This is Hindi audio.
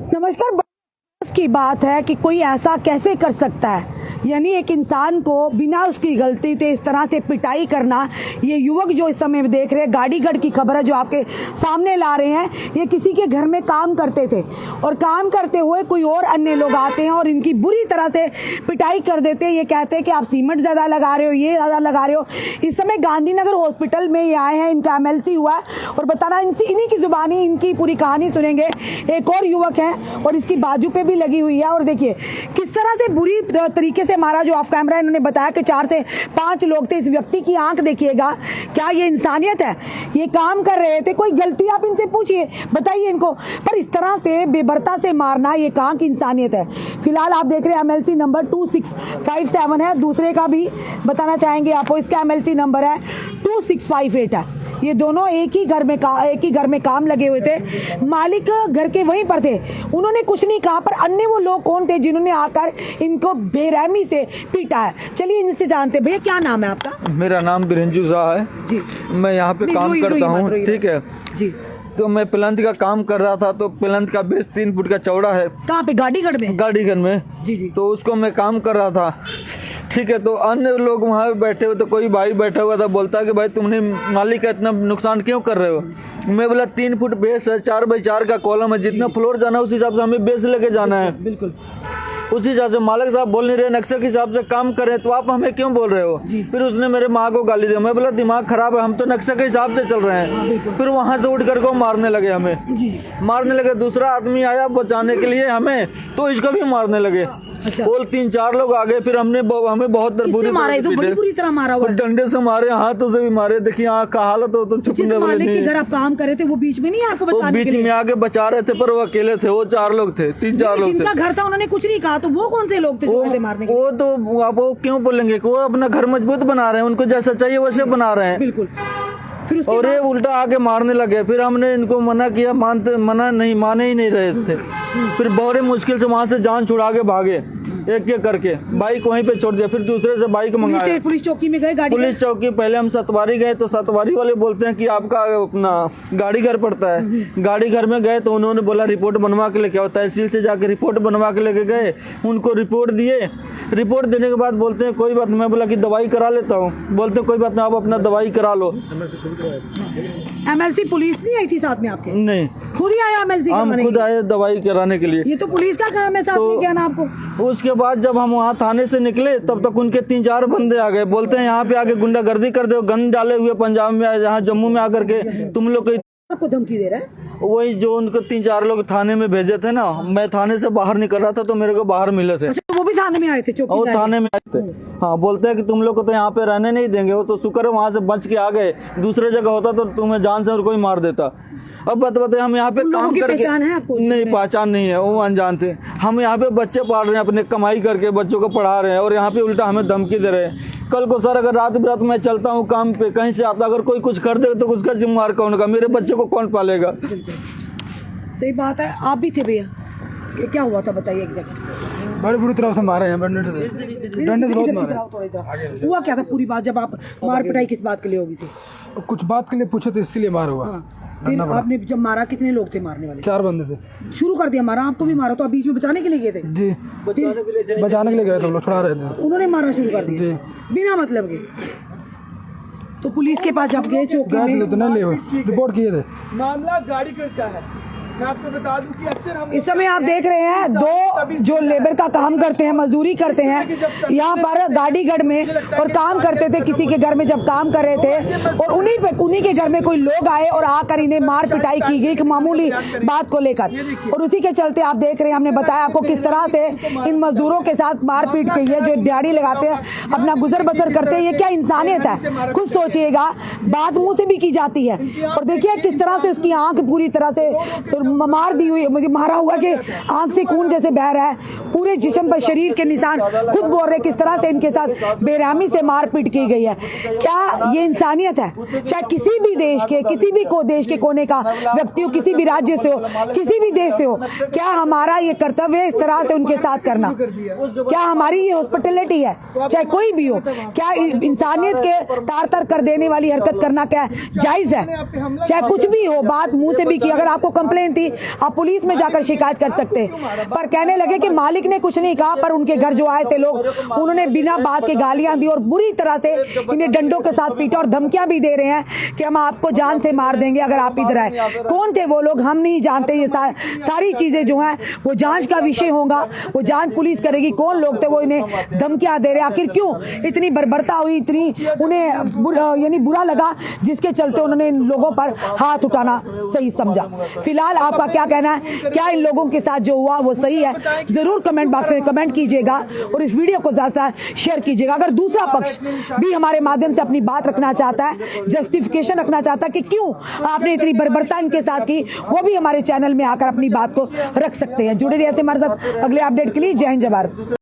नमस्कार। बस की बात है कि कोई ऐसा कैसे कर सकता है, यानी एक इंसान को बिना उसकी गलती के इस तरह से पिटाई करना। ये युवक जो इस समय देख रहे हैं, गाड़ीगढ़ की खबर है जो आपके सामने ला रहे हैं, ये किसी के घर में काम करते थे और काम करते हुए कोई और अन्य लोग आते हैं और इनकी बुरी तरह से पिटाई कर देते हैं। ये कहते हैं कि आप सीमेंट ज़्यादा लगा रहे हो, ये ज़्यादा लगा रहे हो। इस समय गांधीनगर हॉस्पिटल में ये आए हैं, इनका MLC हुआ है और बताना इन्हीं की जुबानी इनकी पूरी कहानी सुनेंगे। एक और युवक है और इसकी बाजू पे भी लगी हुई है और देखिए किस तरह से बुरी तरीके से मारा। जो ऑफ कैमरा इन्होंने बताया कि 4 से 5 लोग थे। इस व्यक्ति की आंख देखिएगा, क्या ये इंसानियत है? ये काम कर रहे थे, कोई गलती आप इनसे पूछिए, बताइए इनको। पर इस तरह से बेबरता से मारना, ये कहाँ की इंसानियत है? फिलहाल आप देख रहे हैं MLC नंबर 2657 है। दूसरे का भी बताना चाहेंगे आपको, इसका MLC नंबर है 2658 है। ये दोनों एक ही घर में काम लगे हुए थे। मालिक घर के वहीं पर थे, उन्होंने कुछ नहीं कहा। पर अन्य वो लोग कौन थे जिन्होंने आकर इनको बेरहमी से पीटा है? चलिए इनसे जानते। भैया क्या नाम है आपका? मेरा नाम बिरंजू शाह है जी। मैं यहाँ पे काम करता हूँ, ठीक है जी। तो मैं प्लंथ का काम कर रहा था, तो प्लंथ का बेस 3 फुट का चौड़ा है। कहाँ पे? गाड़ीगढ़ में? गाड़ीगढ़ में जी जी। तो उसको मैं काम कर रहा था, ठीक है। तो अन्य लोग वहाँ बैठे हुए, तो कोई भाई बैठा हुआ था, बोलता कि भाई तुमने मालिक का इतना नुकसान क्यों कर रहे हो? मैं बोला 3 फुट बेस है, 4 बाई 4 का कॉलम है, जितना फ्लोर जाना है उस हिसाब से हमें बेस लेके जाना है। बिल्कुल उसी हिसाब से मालिक साहब बोल नहीं रहे, नक्शे के हिसाब से काम करें, तो आप हमें क्यों बोल रहे हो? फिर उसने मेरे माँ को गाली दी। मैं बोला दिमाग खराब है, हम तो नक्शे के हिसाब से चल रहे हैं। फिर वहाँ से उठ कर को मारने लगे, हमें मारने लगे। दूसरा आदमी आया बचाने के लिए हमें, तो इसको भी मारने लगे। अच्छा। और 3-4 लोग आ गए। फिर हमें बहुत बुरी तरह मारा हुआ, डंडे से मारे, हाथों से भी मारे। देखिए आँख का हालत हो तो छुपने वाले नहीं। अगर आप काम कर रहे थे, वो बीच में नहीं आपको बचाने बीच में आके बचा रहे थे, पर वो अकेले थे। वो 4 लोग थे, 3-4 लोग थे। जिनका घर था उन्होंने कुछ नहीं कहा, तो वो कौन से लोग थे जो मारने? वो तो आप वो क्यों बोलेंगे? वो अपना घर मजबूत बना रहे हैं, उनको जैसा चाहिए वैसे बना रहे हैं। बिल्कुल। और ये उल्टा आके मारने लगे। फिर हमने इनको मना किया, माने ही नहीं रहे थे। फिर बड़े मुश्किल से वहाँ से जान छुड़ा के भागे, एक करके बाइक वहीं पे छोड़ दिया। फिर दूसरे से बाइक मंगाया। पुलिस चौकी में गए? पुलिस चौकी पहले हम सतवारी गए, तो सतवारी वाले बोलते हैं कि आपका अपना गाड़ी घर पड़ता है। गाड़ी घर में गए तो उन्होंने बोला रिपोर्ट बनवा के लेके आओ। तहसील से जाके रिपोर्ट बनवा के लेके गए, उनको रिपोर्ट दिए। रिपोर्ट देने के बाद बोलते हैं कोई बात नहीं। मैं बोला कि दवाई करा लेता हूँ। बोलते कोई बात नहीं, आप अपना दवाई करा लो। MLC पुलिस नहीं आई थी साथ में आपके? नहीं, खुद ही आया MLC? हम खुद आए दवाई कराने के लिए। ये तो पुलिस का काम है, साथ में क्या ना आपको? उसके बाद जब हम वहाँ थाने से निकले, तब तक उनके 3-4 बंदे आ गए। बोलते हैं यहाँ पे आके गुंडागर्दी कर दो, गन डाले हुए पंजाब में, यहाँ जम्मू में आकर के तुम लोग आपको धमकी दे रहा है? वही जो उनको 3-4 लोग थाने में भेजे थे ना। मैं थाने से बाहर निकल रहा था तो मेरे को बाहर मिले थे। अच्छा, वो भी थाने में आए थे? चौकी और थाने में आए थे, हाँ। बोलते हैं कि तुम लोग को तो यहाँ पे रहने नहीं देंगे। वो तो शुक्र है वहाँ से बच के आ गए। दूसरे जगह होता तो तुम्हें जान से और कोई मार देता। अब बताते हम यहाँ पे काम करके, पहचान है आपको? नहीं, पहचान नहीं है, वो अनजान थे। हम यहाँ पे बच्चे पाल रहे हैं, अपने कमाई करके बच्चों को पढ़ा रहे हैं, और यहाँ पे उल्टा हमें धमकी दे रहे हैं। कल को सर अगर रात बिरात मैं चलता हूँ काम पे, कहीं से आता, अगर कोई कुछ कर दे तो उसका जिम्मेवार कौन होगा? मेरे बच्चे को कौन पालेगा? सही बात है। आप भी थे भैया, क्या हुआ था बताइए एग्जैक्ट? बड़ी बुरी तरह से मारे हैं, डंडे से बहुत मारे। हुआ क्या था पूरी बात? जब आप मार पिटाई किस बात के लिए होगी थी? कुछ बात के लिए पूछे तो इसलिए मार हुआ। फिर आपने जब मारा, कितने लोग थे मारने वाले? 4 बंदे थे। शुरू कर दिया मारा, आपको भी मारा, तो आप बीच में बचाने के लिए गए थे? जी, बचाने के लिए गए थे हम लोग, छुड़ा रहे थे। उन्होंने मारना शुरू कर दिया बिना मतलब के? तो पुलिस के पास जब गए चौकी में, तो नहीं ले रिपोर्ट किए थे। मामला गाड़ी का है। मैं आपको बता दूं कि अक्सर हम इस समय आप देख रहे हैं 2 जो लेबर का काम करते हैं, मजदूरी करते हैं यहाँ पर गाड़ीगढ़ में, और काम करते थे किसी के घर में जब काम कर रहे थे, और उन्हीं के घर में कोई लोग आए और आकर इन्हें मार पिटाई की गई, एक मामूली बात को लेकर। और उसी के चलते आप देख रहे हैं, हमने बताया आपको किस तरह से इन मजदूरों के साथ मारपीट की है, जो दिहाड़ी लगाते हैं, अपना गुजर बसर करते हैं। ये क्या इंसानियत है? खुद सोचिएगा, बात मुंह से भी की जाती है। और देखिए किस तरह से उसकी आंख पूरी तरह से मार दी हुई, मुझे मारा हुआ कि आंख से खून जैसे बह रहा है, पूरे जिस्म पर शरीर के निशान। खुद बोल रहे किस तरह से इनके साथ बेरहमी से मारपीट की गई है। क्या ये इंसानियत है? चाहे किसी भी देश के, किसी भी देश के कोने का व्यक्ति हो, किसी भी राज्य से हो, किसी भी देश से हो, क्या हमारा ये कर्तव्य है इस तरह से उनके साथ करना? क्या हमारी ये हॉस्पिटलिटी है? चाहे कोई भी हो, क्या इंसानियत के तार कर देने वाली हरकत करना क्या जायज है? चाहे कुछ भी हो, बात मुंह से भी की। अगर आपको कंप्लेन गलती, आप पुलिस में जाकर शिकायत कर सकते। पर कहने लगे कि मालिक ने कुछ नहीं कहा, पर उनके घर जो आए थे लोग, उन्होंने बिना बात के गालियां दी और बुरी तरह से इन्हें डंडों के साथ पीटा और धमकियां भी दे रहे हैं कि हम आपको जान से मार देंगे अगर आप इधर आए। कौन थे वो लोग हम नहीं जानते। ये सारी चीजें जो हैं वो जांच का विषय होगा, वो जांच पुलिस करेगी कौन लोग थे वो इन्हें धमकियां दे रहे। आखिर क्यों इतनी बर्बरता हुई, इतनी उन्हें यानी बुरा लगा, जिसके चलते उन्होंने इन लोगों पर हाथ उठाना सही समझा। फिलहाल आपका क्या कहना है, क्या इन लोगों के साथ जो हुआ वो सही है? जरूर कमेंट बॉक्स में कमेंट कीजिएगा और इस वीडियो को ज्यादा शेयर कीजिएगा। अगर दूसरा पक्ष भी हमारे माध्यम से अपनी बात रखना चाहता है, जस्टिफिकेशन रखना चाहता है कि क्यों आपने इतनी बर्बरता इनके साथ की, वो भी हमारे चैनल में आकर अपनी बात को रख सकते हैं। जुड़े रहिए हमारे साथ अगले अपडेट के लिए। जय हिंद, जय भारत।